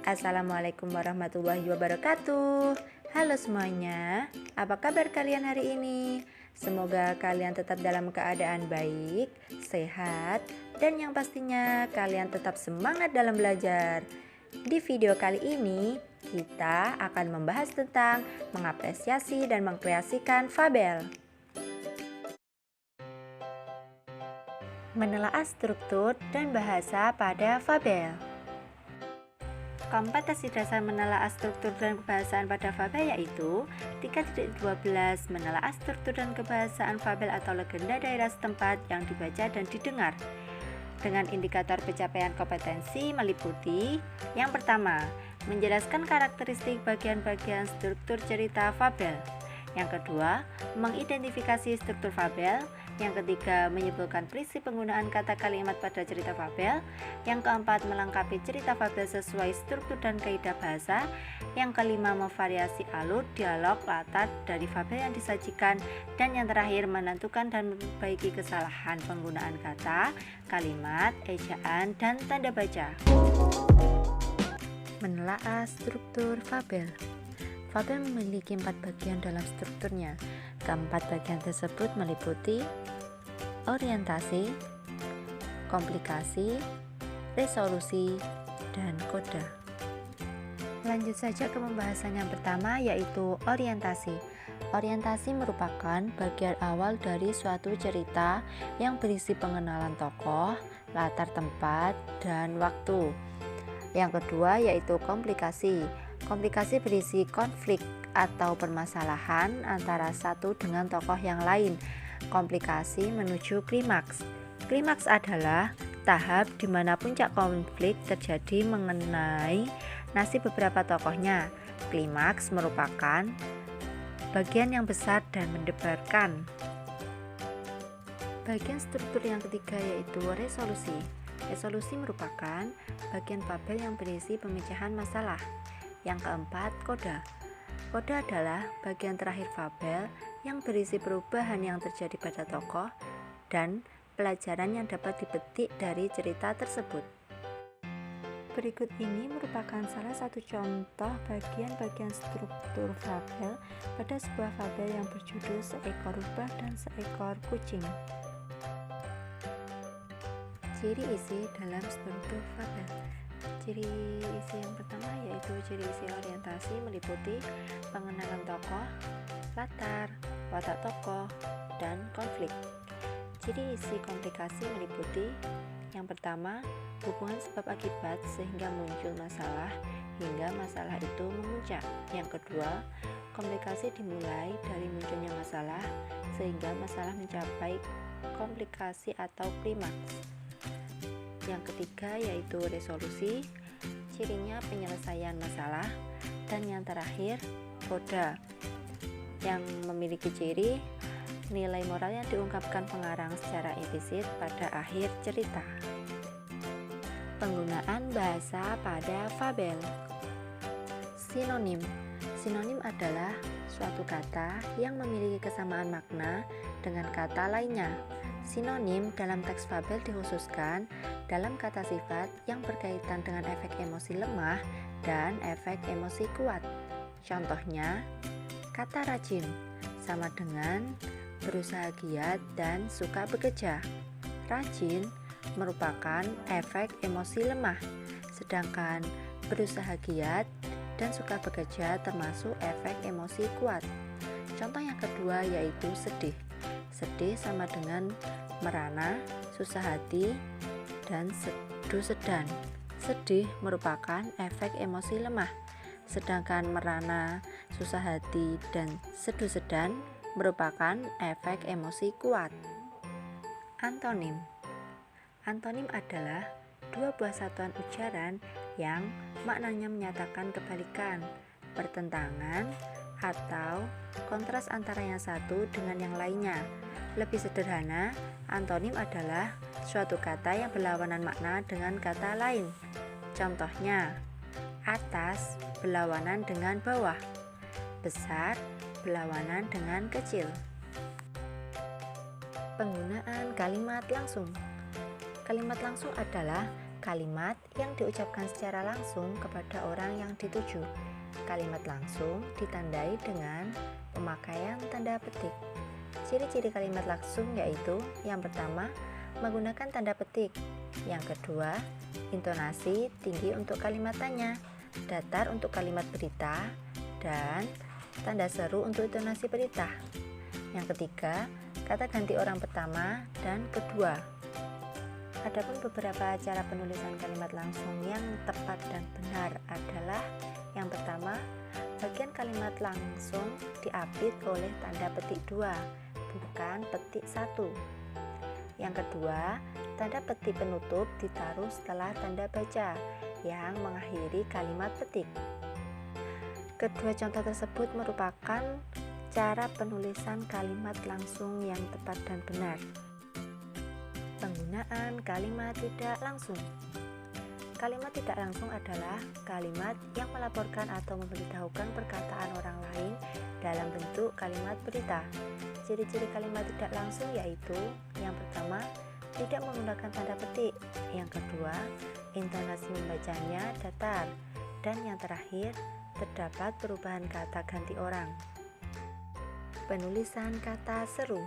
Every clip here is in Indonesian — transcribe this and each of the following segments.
Assalamualaikum warahmatullahi wabarakatuh. Halo semuanya, apa kabar kalian hari ini? Semoga kalian tetap dalam keadaan baik, sehat, dan yang pastinya kalian tetap semangat dalam belajar. Di video kali ini, kita akan membahas tentang mengapresiasi dan mengkreasikan fabel. Menelaah struktur dan bahasa pada fabel. Kompetensi dasar menelaah struktur dan kebahasaan pada fabel yaitu 3.12 menelaah struktur dan kebahasaan fabel atau legenda daerah setempat yang dibaca dan didengar. Dengan indikator pencapaian kompetensi meliputi: yang pertama, menjelaskan karakteristik bagian-bagian struktur cerita fabel. Yang kedua, mengidentifikasi struktur fabel. Yang ketiga, menyimpulkan prinsip penggunaan kata kalimat pada cerita fabel. Yang keempat, melengkapi cerita fabel sesuai struktur dan kaidah bahasa. Yang kelima, memvariasi alur, dialog, latar dari fabel yang disajikan. Dan yang terakhir, menentukan dan memperbaiki kesalahan penggunaan kata, kalimat, ejaan, dan tanda baca. Menelaah struktur fabel. Fabel memiliki 4 bagian dalam strukturnya. Keempat bagian tersebut meliputi orientasi, komplikasi, resolusi, dan koda. Lanjut saja ke pembahasan yang pertama, yaitu orientasi. Orientasi merupakan bagian awal dari suatu cerita yang berisi pengenalan tokoh, latar tempat, dan waktu. Yang kedua yaitu komplikasi. Komplikasi berisi konflik atau permasalahan antara satu dengan tokoh yang lain. Komplikasi menuju klimaks. Klimaks adalah tahap di mana puncak konflik terjadi mengenai nasib beberapa tokohnya. Klimaks merupakan bagian yang besar dan mendebarkan. Bagian struktur yang ketiga yaitu resolusi. Resolusi merupakan bagian fabel yang berisi pemecahan masalah. Yang keempat, koda. Koda adalah bagian terakhir fabel yang berisi perubahan yang terjadi pada tokoh dan pelajaran yang dapat dipetik dari cerita tersebut. Berikut ini merupakan salah satu contoh bagian-bagian struktur fabel pada sebuah fabel yang berjudul Seekor Rubah dan Seekor Kucing. Ciri isi dalam struktur fabel. Ciri isi yang pertama yaitu ciri isi orientasi meliputi pengenalan tokoh, latar, watak tokoh, dan konflik. Ciri isi komplikasi meliputi: yang pertama, hubungan sebab akibat sehingga muncul masalah hingga masalah itu memuncak. Yang kedua, komplikasi dimulai dari munculnya masalah sehingga masalah mencapai komplikasi atau klimaks. Yang ketiga yaitu resolusi, cirinya penyelesaian masalah. Dan yang terakhir, koda, yang memiliki ciri nilai moral yang diungkapkan pengarang secara implisit pada akhir cerita. Penggunaan bahasa pada fabel. Sinonim. Sinonim adalah suatu kata yang memiliki kesamaan makna dengan kata lainnya. Sinonim dalam teks fabel dikhususkan dalam kata sifat yang berkaitan dengan efek emosi lemah dan efek emosi kuat. Contohnya, kata rajin sama dengan berusaha giat dan suka bekerja. Rajin merupakan efek emosi lemah, sedangkan berusaha giat dan suka bekerja termasuk efek emosi kuat. Contoh yang kedua yaitu sedih. Sedih sama dengan merana, susah hati, dan seduh sedan. Sedih merupakan efek emosi lemah, sedangkan merana, susah hati, dan seduh sedan merupakan efek emosi kuat. Antonim. Antonim adalah dua buah satuan ujaran yang maknanya menyatakan kebalikan, bertentangan, atau kontras antara yang satu dengan yang lainnya. Lebih sederhana, antonim adalah suatu kata yang berlawanan makna dengan kata lain. Contohnya, atas berlawanan dengan bawah, besar berlawanan dengan kecil. Penggunaan kalimat langsung. Kalimat langsung adalah kalimat yang diucapkan secara langsung kepada orang yang dituju. Kalimat langsung ditandai dengan pemakaian tanda petik. Ciri-ciri kalimat langsung yaitu yang pertama, menggunakan tanda petik. Yang kedua, intonasi tinggi untuk kalimat tanya, datar untuk kalimat berita, dan tanda seru untuk intonasi berita. Yang ketiga, kata ganti orang pertama dan kedua. Adapun beberapa cara penulisan kalimat langsung yang tepat dan benar adalah yang pertama, bagian kalimat langsung diapit oleh tanda petik 2, bukan petik 1. Yang kedua, tanda petik penutup ditaruh setelah tanda baca yang mengakhiri kalimat petik. Kedua contoh tersebut merupakan cara penulisan kalimat langsung yang tepat dan benar. Penggunaan kalimat tidak langsung. Kalimat tidak langsung adalah kalimat yang melaporkan atau memberitahukan perkataan orang lain dalam bentuk kalimat berita. Ciri-ciri kalimat tidak langsung yaitu yang pertama, tidak menggunakan tanda petik. Yang kedua, intonasi membacanya datar. Dan yang terakhir, terdapat perubahan kata ganti orang. Penulisan kata seru.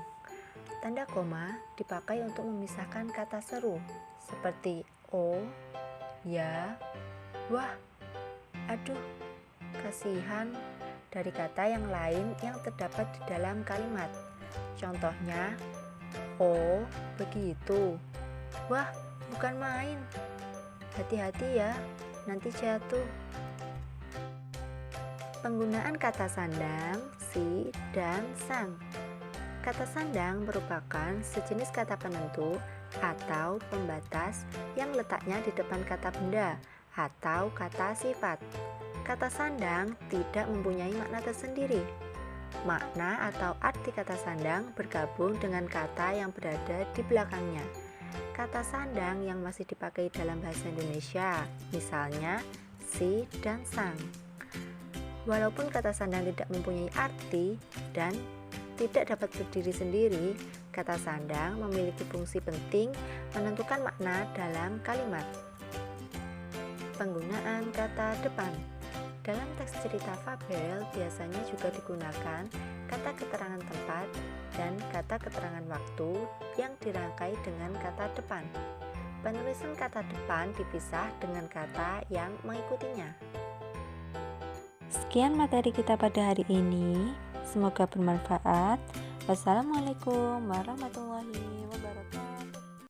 Tanda koma dipakai untuk memisahkan kata seru seperti oh, ya, wah, aduh, kasihan dari kata yang lain yang terdapat di dalam kalimat. Contohnya, oh, begitu. Wah, bukan main. Hati-hati ya, nanti jatuh. Penggunaan kata sandang, si, dan sang. Kata sandang merupakan sejenis kata penentu atau pembatas yang letaknya di depan kata benda atau kata sifat. Kata sandang tidak mempunyai makna tersendiri. Makna atau arti kata sandang bergabung dengan kata yang berada di belakangnya. Kata sandang yang masih dipakai dalam bahasa Indonesia, misalnya si dan sang. Walaupun kata sandang tidak mempunyai arti dan tidak dapat berdiri sendiri, kata sandang memiliki fungsi penting menentukan makna dalam kalimat. Penggunaan kata depan. Dalam teks cerita fabel biasanya juga digunakan kata keterangan tempat dan kata keterangan waktu yang dirangkai dengan kata depan. Penulisan kata depan dipisah dengan kata yang mengikutinya. Sekian materi kita pada hari ini. Semoga bermanfaat. Wassalamualaikum warahmatullahi wabarakatuh.